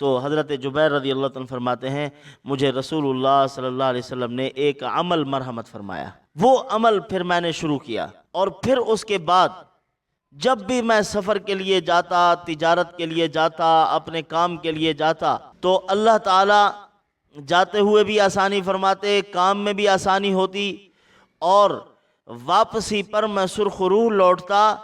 تو حضرت جبیر رضی اللہ عنہ فرماتے ہیں مجھے رسول اللہ صلی اللہ علیہ وسلم نے ایک عمل مرحمت فرمایا، وہ عمل پھر میں نے شروع کیا، اور پھر اس کے بعد جب بھی میں سفر کے لیے جاتا، تجارت کے لیے جاتا، اپنے کام کے لیے جاتا، تو اللہ تعالیٰ جاتے ہوئے بھی آسانی فرماتے، کام میں بھی آسانی ہوتی، اور واپسی پر میں سرخ روح لوٹتا،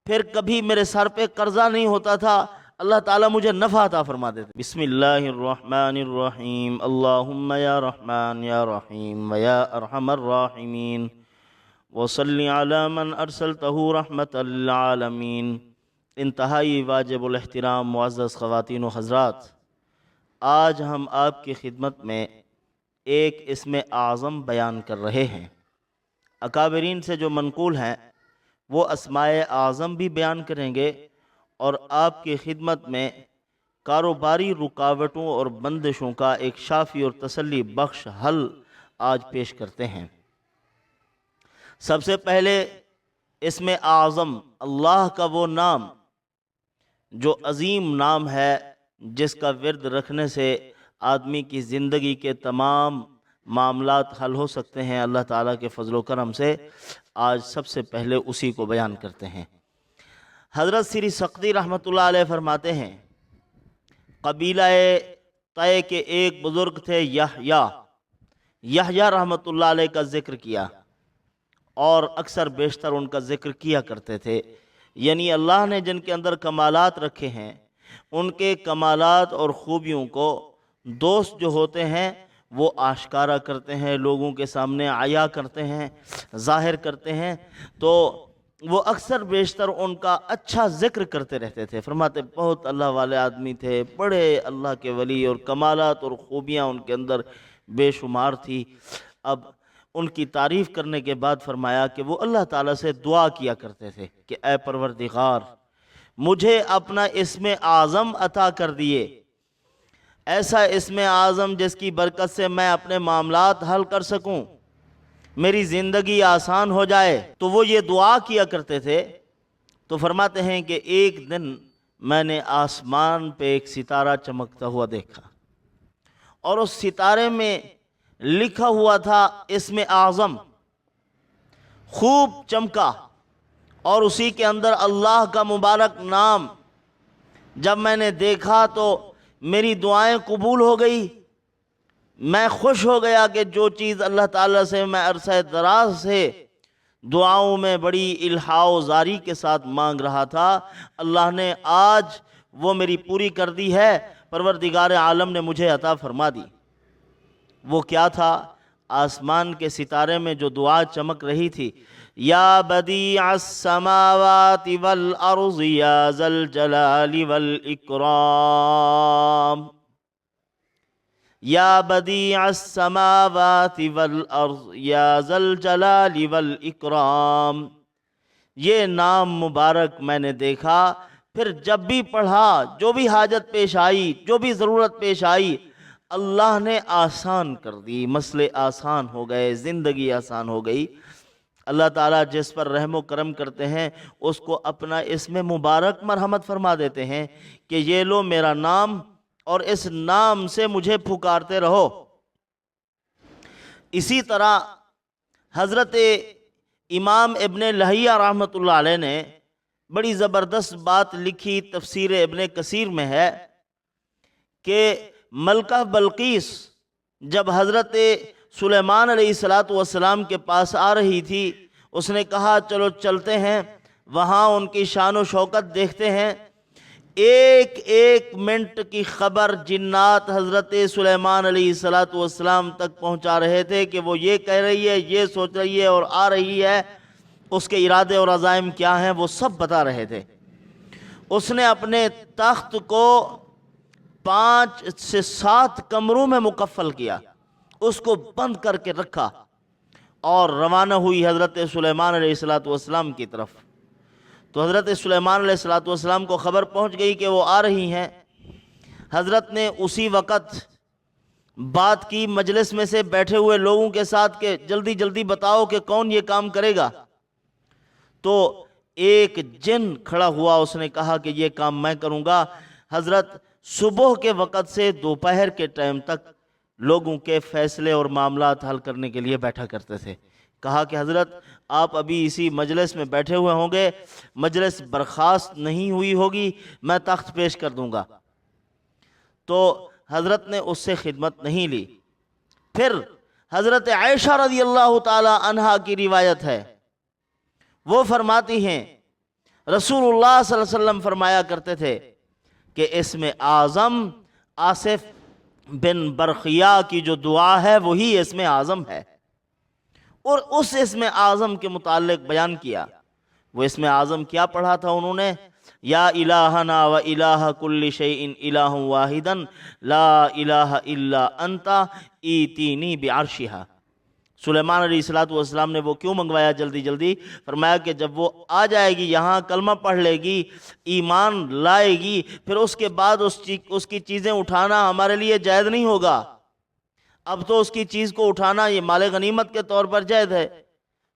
پھر کبھی میرے سر پہ قرضہ نہیں ہوتا تھا، اللہ تعالیٰ مجھے نفع عطا فرما دیتے۔ بسم اللہ الرحمن الرحیم، اللہم یا رحمان یا رحیم ویا ارحم الراحمین وصلی علی من ارسلتہ رحمت للعالمین۔ انتہائی واجب الاحترام معزز خواتین و حضرات، آج ہم آپ کی خدمت میں ایک اسم اعظم بیان کر رہے ہیں۔ اکابرین سے جو منقول ہیں وہ اسماء اعظم بھی بیان کریں گے، اور آپ کی خدمت میں کاروباری رکاوٹوں اور بندشوں کا ایک شافی اور تسلی بخش حل آج پیش کرتے ہیں۔ سب سے پہلے اسم اعظم، اللہ کا وہ نام جو عظیم نام ہے، جس کا ورد رکھنے سے آدمی کی زندگی کے تمام معاملات حل ہو سکتے ہیں۔ اللہ تعالیٰ کے فضل و کرم سے آج سب سے پہلے اسی کو بیان کرتے ہیں۔ حضرت سری سقطی رحمۃ اللہ علیہ فرماتے ہیں قبیلہ طے کے ایک بزرگ تھے یحییٰ رحمۃ اللہ علیہ کا ذکر کیا، اور اکثر بیشتر ان کا ذکر کیا کرتے تھے، یعنی اللہ نے جن کے اندر کمالات رکھے ہیں ان کے کمالات اور خوبیوں کو دوست جو ہوتے ہیں وہ آشکارا کرتے ہیں، لوگوں کے سامنے عیا کرتے ہیں، ظاہر کرتے ہیں، تو وہ اکثر بیشتر ان کا اچھا ذکر کرتے رہتے تھے۔ فرماتے بہت اللہ والے آدمی تھے، بڑے اللہ کے ولی، اور کمالات اور خوبیاں ان کے اندر بے شمار تھی۔ اب ان کی تعریف کرنے کے بعد فرمایا کہ وہ اللہ تعالیٰ سے دعا کیا کرتے تھے کہ اے پروردگار مجھے اپنا اسم اعظم عطا کر دیے، ایسا اسم اعظم جس کی برکت سے میں اپنے معاملات حل کر سکوں، میری زندگی آسان ہو جائے۔ تو وہ یہ دعا کیا کرتے تھے۔ تو فرماتے ہیں کہ ایک دن میں نے آسمان پہ ایک ستارہ چمکتا ہوا دیکھا، اور اس ستارے میں لکھا ہوا تھا اسم اعظم، خوب چمکا، اور اسی کے اندر اللہ کا مبارک نام۔ جب میں نے دیکھا تو میری دعائیں قبول ہو گئی، میں خوش ہو گیا کہ جو چیز اللہ تعالیٰ سے میں عرصہ دراز سے دعاؤں میں بڑی الحاح و زاری کے ساتھ مانگ رہا تھا، اللہ نے آج وہ میری پوری کر دی ہے، پروردگار عالم نے مجھے عطا فرما دی۔ وہ کیا تھا؟ آسمان کے ستارے میں جو دعا چمک رہی تھی، یا بدیع السماوات والارض یا ذا الجلال والاکرام، یا بدیع السماوات والارض یا ذا الجلال والاکرام، یہ نام مبارک میں نے دیکھا، پھر جب بھی پڑھا، جو بھی حاجت پیش آئی، جو بھی ضرورت پیش آئی، اللہ نے آسان کر دی، مسئلے آسان ہو گئے، زندگی آسان ہو گئی۔ اللہ تعالیٰ جس پر رحم و کرم کرتے ہیں اس کو اپنا اسم مبارک مرحمت فرما دیتے ہیں کہ یہ لو میرا نام، اور اس نام سے مجھے پکارتے رہو۔ اسی طرح حضرت امام ابن لہیہ رحمۃ اللہ علیہ نے بڑی زبردست بات لکھی، تفسیر ابن کثیر میں ہے کہ ملکہ بلقیس جب حضرت سلیمان علیہ السلام کے پاس آ رہی تھی، اس نے کہا چلو چلتے ہیں، وہاں ان کی شان و شوکت دیکھتے ہیں۔ ایک ایک منٹ کی خبر جنات حضرت سلیمان علیہ السلام تک پہنچا رہے تھے کہ وہ یہ کہہ رہی ہے، یہ سوچ رہی ہے اور آ رہی ہے، اس کے ارادے اور عزائم کیا ہیں وہ سب بتا رہے تھے۔ اس نے اپنے تخت کو 5 سے 7 کمروں میں مکفل کیا، اس کو بند کر کے رکھا، اور روانہ ہوئی حضرت سلیمان علیہ السلام کی طرف۔ تو حضرت سلیمان علیہ السلام کو خبر پہنچ گئی کہ وہ آ رہی ہیں۔ حضرت نے اسی وقت بات کی مجلس میں سے بیٹھے ہوئے لوگوں کے ساتھ کہ جلدی جلدی بتاؤ کہ کون یہ کام کرے گا۔ تو ایک جن کھڑا ہوا، اس نے کہا کہ یہ کام میں کروں گا۔ حضرت صبح کے وقت سے دوپہر کے ٹائم تک لوگوں کے فیصلے اور معاملات حل کرنے کے لیے بیٹھا کرتے تھے۔ کہا کہ حضرت آپ ابھی اسی مجلس میں بیٹھے ہوئے ہوں گے، مجلس برخاست نہیں ہوئی ہوگی، میں تخت پیش کر دوں گا۔ تو حضرت نے اس سے خدمت نہیں لی۔ پھر حضرت عائشہ رضی اللہ تعالی عنہا کی روایت ہے، وہ فرماتی ہیں رسول اللہ صلی اللہ علیہ وسلم فرمایا کرتے تھے کہ اسم اعظم آصف بن برقیہ کی جو دعا ہے وہی اسم اعظم ہے، اور اس اسم اعظم کے متعلق بیان کیا۔ وہ اسم اعظم کیا پڑھا تھا انہوں نے؟ یا الہنا و الہ کل شیء الہ واحدا لا الہ الا انت ایتینی بعرشہا۔ سلیمان علیہ السلام نے وہ کیوں منگوایا جلدی جلدی؟ فرمایا کہ جب وہ آ جائے گی یہاں، کلمہ پڑھ لے گی، ایمان لائے گی، پھر اس کے بعد اس کی چیزیں اٹھانا ہمارے لیے جائز نہیں ہوگا۔ اب تو اس کی چیز کو اٹھانا یہ مال غنیمت کے طور پر جائز ہے،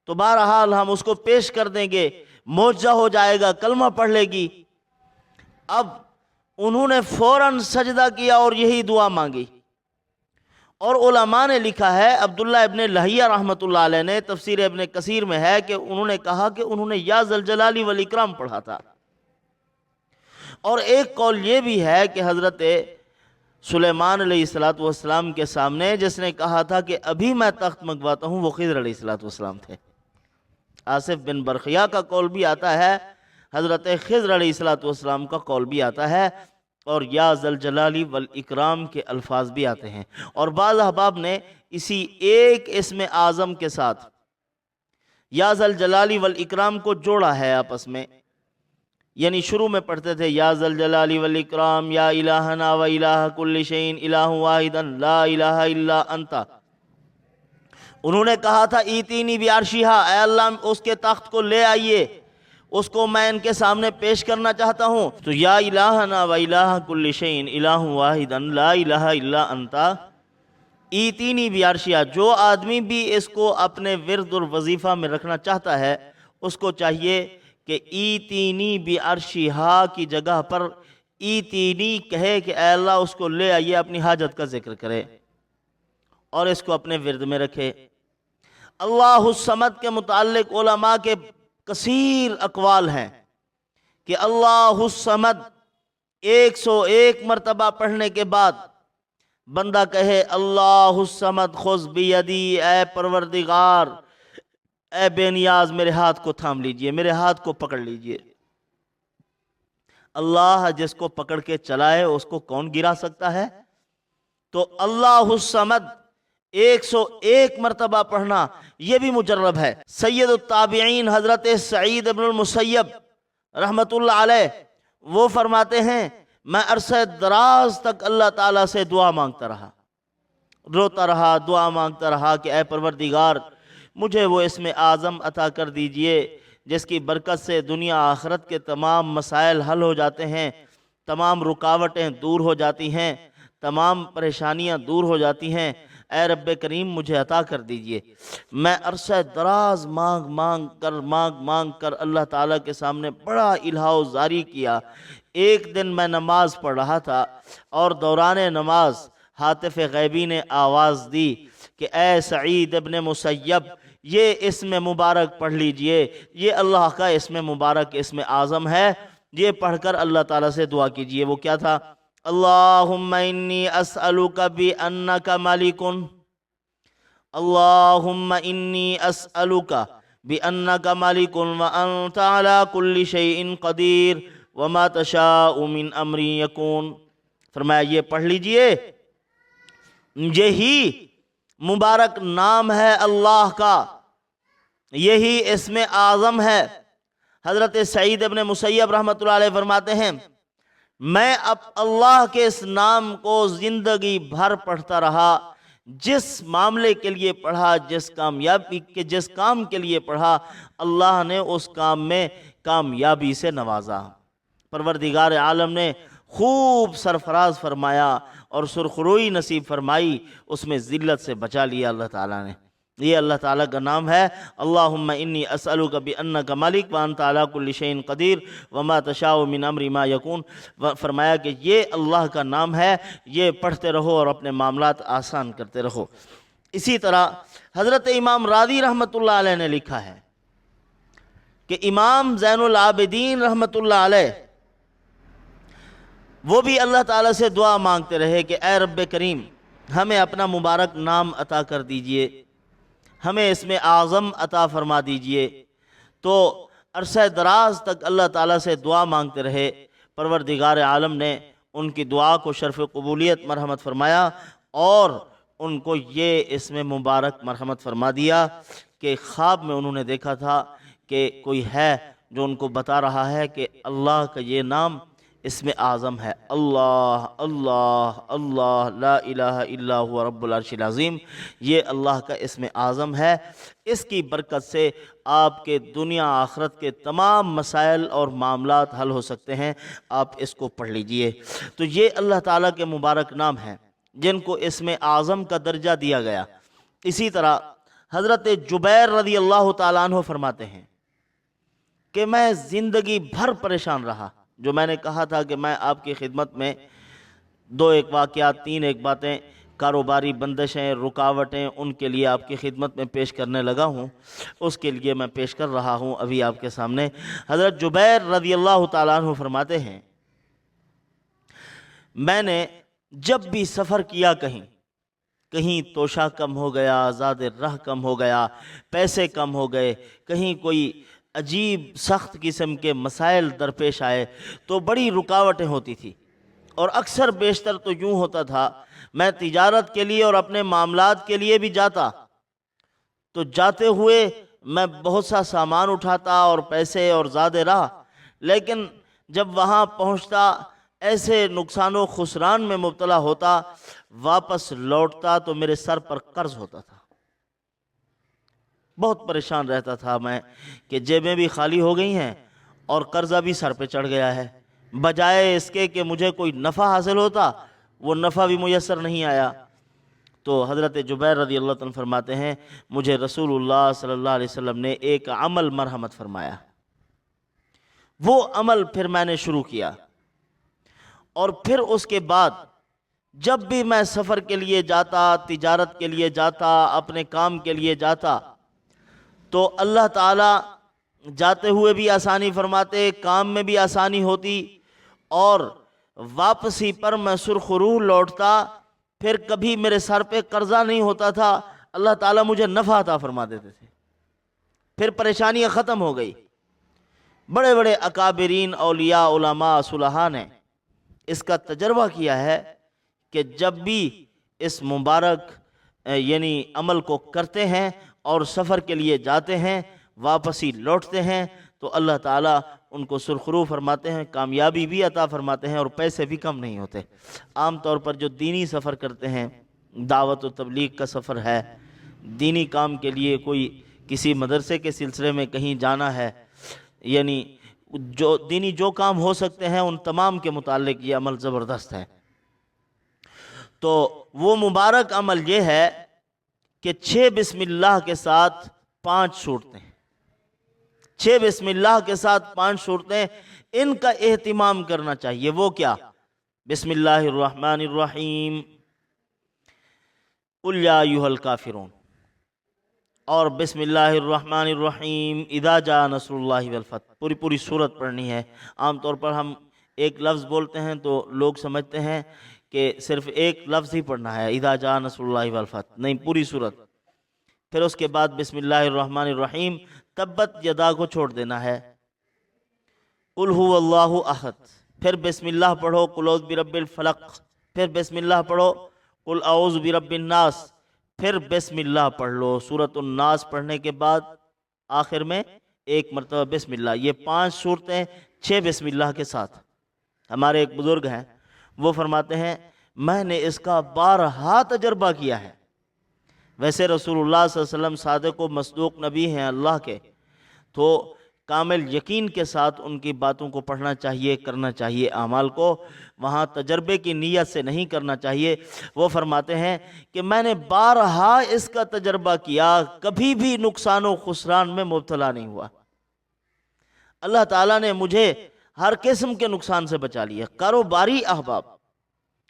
تو بہرحال ہم اس کو پیش کر دیں گے، معجزہ ہو جائے گا، کلمہ پڑھ لے گی۔ اب انہوں نے فوراً سجدہ کیا اور یہی دعا مانگی۔ اور علماء نے لکھا ہے، عبداللہ ابن لہیہ رحمۃ اللہ علیہ نے تفسیر ابن کثیر میں ہے کہ انہوں نے کہا کہ انہوں نے یا ذوالجلال والاکرام پڑھا تھا۔ اور ایک قول یہ بھی ہے کہ حضرت سلیمان علیہ السلام کے سامنے جس نے کہا تھا کہ ابھی میں تخت منگواتا ہوں وہ خضر علیہ السلام تھے۔ آصف بن برقیہ کا قول بھی آتا ہے، حضرت خضر علیہ السلام کا قول بھی آتا ہے، اور یا ذوالجلال والاکرام کے الفاظ بھی آتے ہیں۔ اور بعض احباب نے اسی ایک اسم اعظم کے ساتھ یا ذوالجلال والاکرام کو جوڑا ہے آپس میں، یعنی شروع میں پڑھتے تھے یا ذوالجلال والاکرام یا الہنا و الہ کل شیء الہ واحدا لا الہ الا انت۔ انہوں نے کہا تھا ایتینی بعرشہا، اے اللہ اس کے تخت کو لے آئیے، اس کو میں ان کے سامنے پیش کرنا چاہتا ہوں۔ تو یا الہنا و الہ کل شیء الہ واحدا لا الہ الا انت ایتینی بعرشہا، جو آدمی بھی اس کو اپنے ورد اور وظیفہ میں رکھنا چاہتا ہے اس کو چاہیے کہ ایتینی بعرشہا کی جگہ پر ایتینی کہے کہ اے اللہ اس کو لے آئیے، اپنی حاجت کا ذکر کرے اور اس کو اپنے ورد میں رکھے۔ اللہ الصمد کے متعلق علماء کے کثیر اقوال ہیں کہ اللہ الصمد 101 مرتبہ پڑھنے کے بعد بندہ کہے اللہ الصمد خذ بیدی، اے پروردگار، اے بے نیاز میرے ہاتھ کو تھام لیجئے، میرے ہاتھ کو پکڑ لیجئے۔ اللہ جس کو پکڑ کے چلائے اس کو کون گرا سکتا ہے؟ تو اللہ الصمد 101 مرتبہ پڑھنا یہ بھی مجرب ہے۔ سید التابعین حضرت سعید ابن المسیب رحمت اللہ علیہ وہ فرماتے ہیں میں عرصہ دراز تک اللہ تعالیٰ سے دعا مانگتا رہا، روتا رہا، دعا مانگتا رہا کہ اے پروردگار مجھے وہ اسم اعظم عطا کر دیجئے جس کی برکت سے دنیا آخرت کے تمام مسائل حل ہو جاتے ہیں، تمام رکاوٹیں دور ہو جاتی ہیں، تمام پریشانیاں دور ہو جاتی ہیں۔ اے رب کریم مجھے عطا کر دیجئے۔ میں عرصہ دراز مانگ کر اللہ تعالیٰ کے سامنے بڑا الہا و زاری کیا۔ ایک دن میں نماز پڑھ رہا تھا اور دوران نماز ہاتف غیبی نے آواز دی کہ اے سعید ابن مسیب یہ اسم مبارک پڑھ لیجئے، یہ اللہ کا اسم مبارک اسم اعظم ہے، یہ پڑھ کر اللہ تعالیٰ سے دعا کیجئے۔ وہ کیا تھا؟ اللہم انی اسألک بأنک مالک، اللہم انی اسألک بأنک مالک وانت علی کل شیء قدیر وما تشاء من امری یکون۔ فرمایا یہ پڑھ لیجئے، یہی مبارک نام ہے اللہ کا، یہی اسم اعظم ہے۔ حضرت سعید ابن مسیب رحمۃ اللہ علیہ فرماتے ہیں میں اب اللہ کے اس نام کو زندگی بھر پڑھتا رہا، جس معاملے کے لیے پڑھا، جس کام کے لیے پڑھا، اللہ نے اس کام میں کامیابی سے نوازا۔ پروردگار عالم نے خوب سرفراز فرمایا اور سرخروئی نصیب فرمائی، اس میں ذلت سے بچا لیا اللہ تعالیٰ نے۔ یہ اللہ تعالیٰ کا نام ہے۔ اللہم انی اسألک بانک ملک وانت علی کل شیء قدیر وما تشاء من امری ما یکون۔ فرمایا کہ یہ اللہ کا نام ہے، یہ پڑھتے رہو اور اپنے معاملات آسان کرتے رہو۔ اسی طرح حضرت امام راضی رحمۃ اللہ علیہ نے لکھا ہے کہ امام زین العابدین رحمۃ اللہ علیہ وہ بھی اللہ تعالیٰ سے دعا مانگتے رہے کہ اے رب کریم ہمیں اپنا مبارک نام عطا کر دیجئے، ہمیں اس میں اعظم عطا فرما دیجئے۔ تو عرصہ دراز تک اللہ تعالیٰ سے دعا مانگتے رہے، پروردگار عالم نے ان کی دعا کو شرف قبولیت مرحمت فرمایا اور ان کو یہ اس میں مبارک مرحمت فرما دیا کہ خواب میں انہوں نے دیکھا تھا کہ کوئی ہے جو ان کو بتا رہا ہے کہ اللہ کا یہ نام اس میں اعظم ہے، اللہ اللہ اللہ لا الہ الا ہوا رب العرش العظیم، یہ اللہ کا اسم اعظم ہے۔ اس کی برکت سے آپ کے دنیا آخرت کے تمام مسائل اور معاملات حل ہو سکتے ہیں، آپ اس کو پڑھ لیجئے۔ تو یہ اللہ تعالیٰ کے مبارک نام ہیں جن کو اسم اعظم کا درجہ دیا گیا۔ اسی طرح حضرت جبیر رضی اللہ تعالیٰ عنہ فرماتے ہیں کہ میں زندگی بھر پریشان رہا، جو میں نے کہا تھا کہ میں آپ کی خدمت میں 2 ایک واقعات 3 ایک باتیں، کاروباری بندشیں، رکاوٹیں، ان کے لیے آپ کی خدمت میں پیش کرنے لگا ہوں، اس کے لیے میں پیش کر رہا ہوں ابھی آپ کے سامنے۔ حضرت جبیر رضی اللہ تعالیٰ عنہ فرماتے ہیں میں نے جب بھی سفر کیا کہیں توشہ کم ہو گیا، زاد راہ کم ہو گیا، پیسے کم ہو گئے، کہیں کوئی عجیب سخت قسم کے مسائل درپیش آئے تو بڑی رکاوٹیں ہوتی تھی، اور اکثر بیشتر تو یوں ہوتا تھا میں تجارت کے لیے اور اپنے معاملات کے لیے بھی جاتا تو جاتے ہوئے میں بہت سا سامان اٹھاتا اور پیسے اور زاد راہ، لیکن جب وہاں پہنچتا ایسے نقصان و خسران میں مبتلا ہوتا، واپس لوٹتا تو میرے سر پر قرض ہوتا تھا۔ بہت پریشان رہتا تھا میں کہ جیبیں بھی خالی ہو گئی ہیں اور قرضہ بھی سر پہ چڑھ گیا ہے، بجائے اس کے کہ مجھے کوئی نفع حاصل ہوتا وہ نفع بھی میسر نہیں آیا۔ تو حضرت جبیر رضی اللہ عنہ فرماتے ہیں مجھے رسول اللہ صلی اللہ علیہ وسلم نے ایک عمل مرحمت فرمایا، وہ عمل پھر میں نے شروع کیا، اور پھر اس کے بعد جب بھی میں سفر کے لیے جاتا، تجارت کے لیے جاتا، اپنے کام کے لیے جاتا تو اللہ تعالیٰ جاتے ہوئے بھی آسانی فرماتے، کام میں بھی آسانی ہوتی، اور واپسی پر میں سرخ روح لوٹتا، پھر کبھی میرے سر پہ قرضہ نہیں ہوتا تھا، اللہ تعالیٰ مجھے نفع عطا فرما دیتے تھے، پھر پریشانیاں ختم ہو گئی۔ بڑے بڑے اکابرین، اولیاء، علماء، صلحاء نے اس کا تجربہ کیا ہے کہ جب بھی اس مبارک یعنی عمل کو کرتے ہیں اور سفر کے لیے جاتے ہیں، واپسی لوٹتے ہیں تو اللہ تعالیٰ ان کو سرخرو فرماتے ہیں، کامیابی بھی عطا فرماتے ہیں، اور پیسے بھی کم نہیں ہوتے۔ عام طور پر جو دینی سفر کرتے ہیں، دعوت و تبلیغ کا سفر ہے، دینی کام کے لیے کوئی کسی مدرسے کے سلسلے میں کہیں جانا ہے، یعنی جو دینی جو کام ہو سکتے ہیں ان تمام کے متعلق یہ عمل زبردست ہے۔ تو وہ مبارک عمل یہ ہے کہ 6 بسم اللہ کے ساتھ 5 صورتیں، 6 بسم اللہ کے ساتھ 5 صورتیں، ان کا اہتمام کرنا چاہیے۔ وہ کیا؟ بسم اللہ الرحمن الرحیم، قل یا ایھا الکافرون، اور بسم اللہ الرحمن الرحیم اذا جاء نصر اللہ والفتح، پوری صورت پڑھنی ہے۔ عام طور پر ہم ایک لفظ بولتے ہیں تو لوگ سمجھتے ہیں کہ صرف ایک لفظ ہی پڑھنا ہے، اذا جاء نصر اللہ والفتح، نہیں، پوری صورت۔ پھر اس کے بعد بسم اللہ الرحمن الرحیم، تبت یدا کو چھوڑ دینا ہے، قل هو اللہ احد، پھر بسم اللہ پڑھو، قل اعوذ برب الفلق، پھر بسم اللہ پڑھو، قل اعوذ برب الناس، پھر بسم اللہ پڑھ لو۔ سورۃ الناس پڑھنے کے بعد آخر میں ایک مرتبہ بسم اللہ، یہ 5 صورتیں 6 بسم اللہ کے ساتھ۔ ہمارے ایک بزرگ ہیں، وہ فرماتے ہیں میں نے اس کا بارہا تجربہ کیا ہے۔ ویسے رسول اللہ صلی اللہ علیہ وسلم صادق و مصدوق نبی ہیں اللہ کے، تو کامل یقین کے ساتھ ان کی باتوں کو پڑھنا چاہیے، کرنا چاہیے، اعمال کو وہاں تجربے کی نیت سے نہیں کرنا چاہیے۔ وہ فرماتے ہیں کہ میں نے بارہا اس کا تجربہ کیا، کبھی بھی نقصان و خسران میں مبتلا نہیں ہوا۔ اللہ تعالیٰ نے مجھے ہر قسم کے نقصان سے بچا لیا۔ کاروباری احباب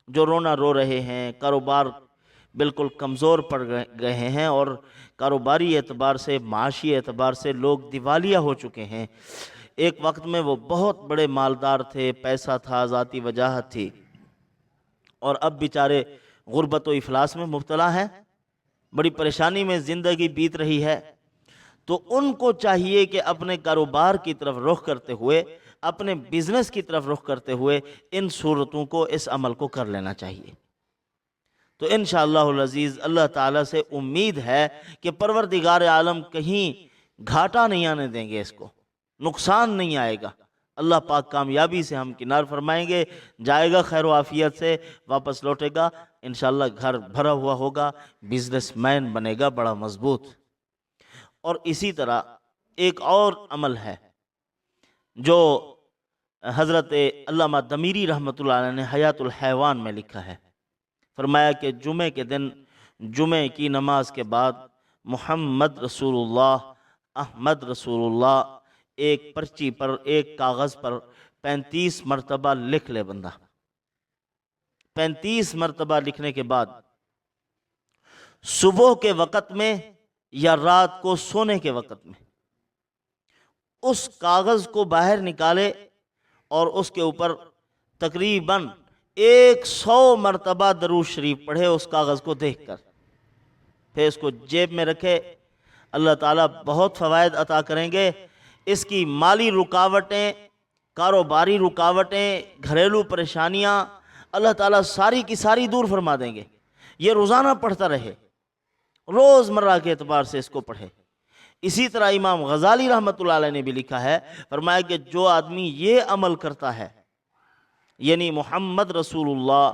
جو رونا رو رہے ہیں، کاروبار بالکل کمزور پڑ گئے ہیں، اور کاروباری اعتبار سے، معاشی اعتبار سے لوگ دیوالیہ ہو چکے ہیں۔ ایک وقت میں وہ بہت بڑے مالدار تھے، پیسہ تھا، ذاتی وجاہت تھی، اور اب بیچارے غربت و افلاس میں مبتلا ہیں، بڑی پریشانی میں زندگی بیت رہی ہے۔ تو ان کو چاہیے کہ اپنے کاروبار کی طرف رخ کرتے ہوئے، اپنے بزنس کی طرف رخ کرتے ہوئے ان صورتوں کو، اس عمل کو کر لینا چاہیے۔ تو انشاءاللہ العزیز اللہ تعالیٰ سے امید ہے کہ پروردگار عالم کہیں گھاٹا نہیں آنے دیں گے، اس کو نقصان نہیں آئے گا۔ اللہ پاک کامیابی سے ہم کنار فرمائیں گے، جائے گا خیر و عافیت سے، واپس لوٹے گا، انشاءاللہ گھر بھرا ہوا ہوگا، بزنس مین بنے گا بڑا مضبوط۔ اور اسی طرح ایک اور عمل ہے جو حضرت علامہ دمیری رحمۃ اللہ علیہ نے حیات الحیوان میں لکھا ہے۔ فرمایا کہ جمعے کے دن، جمعے کی نماز کے بعد محمد رسول اللہ، احمد رسول اللہ ایک پرچی پر، ایک کاغذ پر 35 مرتبہ لکھ لے بندہ۔ 35 مرتبہ لکھنے کے بعد صبح کے وقت میں یا رات کو سونے کے وقت میں اس کاغذ کو باہر نکالے اور اس کے اوپر تقریباً 100 مرتبہ درود شریف پڑھے اس کاغذ کو دیکھ کر، پھر اس کو جیب میں رکھے۔ اللہ تعالیٰ بہت فوائد عطا کریں گے۔ اس کی مالی رکاوٹیں، کاروباری رکاوٹیں، گھریلو پریشانیاں اللہ تعالیٰ ساری کی ساری دور فرما دیں گے۔ یہ روزانہ پڑھتا رہے، روز مرہ کے اعتبار سے اس کو پڑھے۔ اسی طرح امام غزالی رحمۃ اللہ علیہ نے بھی لکھا ہے، فرمایا کہ جو آدمی یہ عمل کرتا ہے، یعنی محمد رسول اللہ،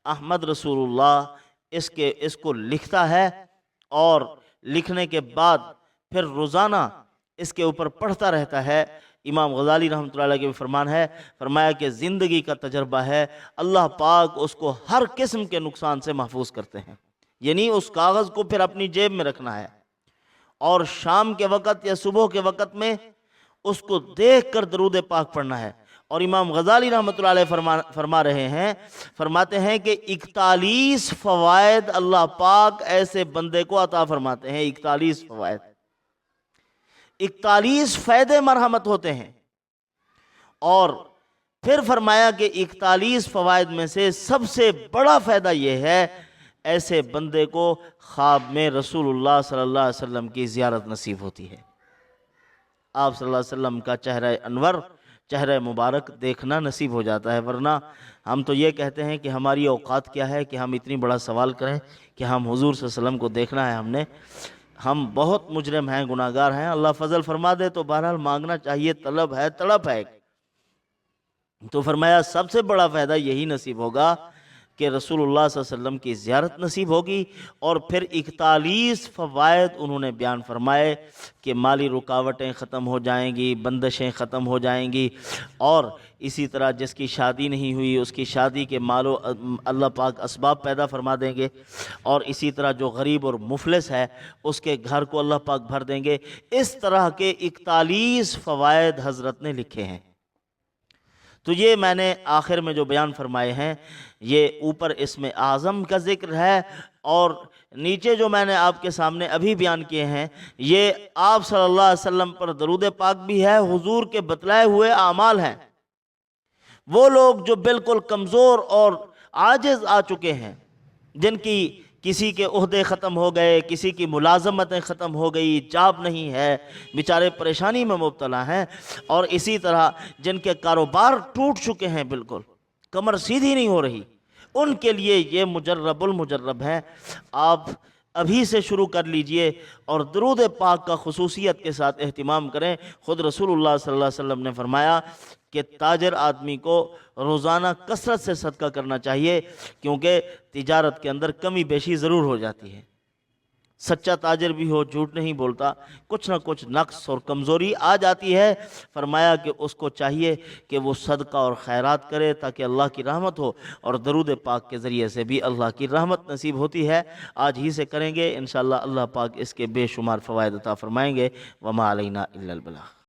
احمد رسول اللہ، اس کو لکھتا ہے اور لکھنے کے بعد پھر روزانہ اس کے اوپر پڑھتا رہتا ہے، امام غزالی رحمۃ اللہ علیہ کے بھی فرمان ہے، فرمایا کہ زندگی کا تجربہ ہے، اللہ پاک اس کو ہر قسم کے نقصان سے محفوظ کرتے ہیں۔ یعنی اس کاغذ کو پھر اپنی جیب میں رکھنا ہے، اور شام کے وقت یا صبح کے وقت میں اس کو دیکھ کر درود پاک پڑھنا ہے۔ اور امام غزالی رحمۃ اللہ علیہ فرما رہے ہیں، فرماتے ہیں کہ 41 فوائد اللہ پاک ایسے بندے کو عطا فرماتے ہیں۔ 41 فوائد، 41 فائدے مرحمت ہوتے ہیں۔ اور پھر فرمایا کہ 41 فوائد میں سے سب سے بڑا فائدہ یہ ہے، ایسے بندے کو خواب میں رسول اللہ صلی اللہ علیہ وسلم کی زیارت نصیب ہوتی ہے۔ آپ صلی اللہ علیہ وسلم کا چہرہ انور، چہرہ مبارک دیکھنا نصیب ہو جاتا ہے۔ ورنہ ہم تو یہ کہتے ہیں کہ ہماری اوقات کیا ہے کہ ہم اتنی بڑا سوال کریں کہ ہم حضور صلی اللہ علیہ وسلم کو دیکھنا ہے۔ ہم بہت مجرم ہیں، گناہگار ہیں، اللہ فضل فرما دے تو بہرحال مانگنا چاہیے، طلب ہے، تڑپ ہے۔ تو فرمایا سب سے بڑا فائدہ یہی نصیب ہوگا کہ رسول اللہ صلی اللہ علیہ وسلم کی زیارت نصیب ہوگی۔ اور پھر 41 فوائد انہوں نے بیان فرمائے کہ مالی رکاوٹیں ختم ہو جائیں گی، بندشیں ختم ہو جائیں گی، اور اسی طرح جس کی شادی نہیں ہوئی اس کی شادی کے مالو اللہ پاک اسباب پیدا فرما دیں گے، اور اسی طرح جو غریب اور مفلس ہے اس کے گھر کو اللہ پاک بھر دیں گے۔ اس طرح کے 41 فوائد حضرت نے لکھے ہیں۔ تو یہ میں نے آخر میں جو بیان فرمائے ہیں، یہ اوپر اسم اعظم کا ذکر ہے، اور نیچے جو میں نے آپ کے سامنے ابھی بیان کیے ہیں، یہ آپ صلی اللہ علیہ وسلم پر درود پاک بھی ہے، حضور کے بتلائے ہوئے اعمال ہیں۔ وہ لوگ جو بالکل کمزور اور عاجز آ چکے ہیں، جن کی کسی کے عہدے ختم ہو گئے، کسی کی ملازمتیں ختم ہو گئی، جاب نہیں ہے، بیچارے پریشانی میں مبتلا ہیں، اور اسی طرح جن کے کاروبار ٹوٹ چکے ہیں، بالکل کمر سیدھی نہیں ہو رہی، ان کے لیے یہ مجرب المجرب ہے۔ آپ ابھی سے شروع کر لیجئے اور درود پاک کا خصوصیت کے ساتھ اہتمام کریں۔ خود رسول اللہ صلی اللہ علیہ وسلم نے فرمایا کہ تاجر آدمی کو روزانہ کثرت سے صدقہ کرنا چاہیے، کیونکہ تجارت کے اندر کمی بیشی ضرور ہو جاتی ہے۔ سچا تاجر بھی ہو، جھوٹ نہیں بولتا، کچھ نہ کچھ نقص اور کمزوری آ جاتی ہے، فرمایا کہ اس کو چاہیے کہ وہ صدقہ اور خیرات کرے تاکہ اللہ کی رحمت ہو، اور درود پاک کے ذریعے سے بھی اللہ کی رحمت نصیب ہوتی ہے۔ آج ہی سے کریں گے انشاءاللہ، اللہ پاک اس کے بے شمار فوائد عطا فرمائیں گے۔ وما علینا الا البلاغ۔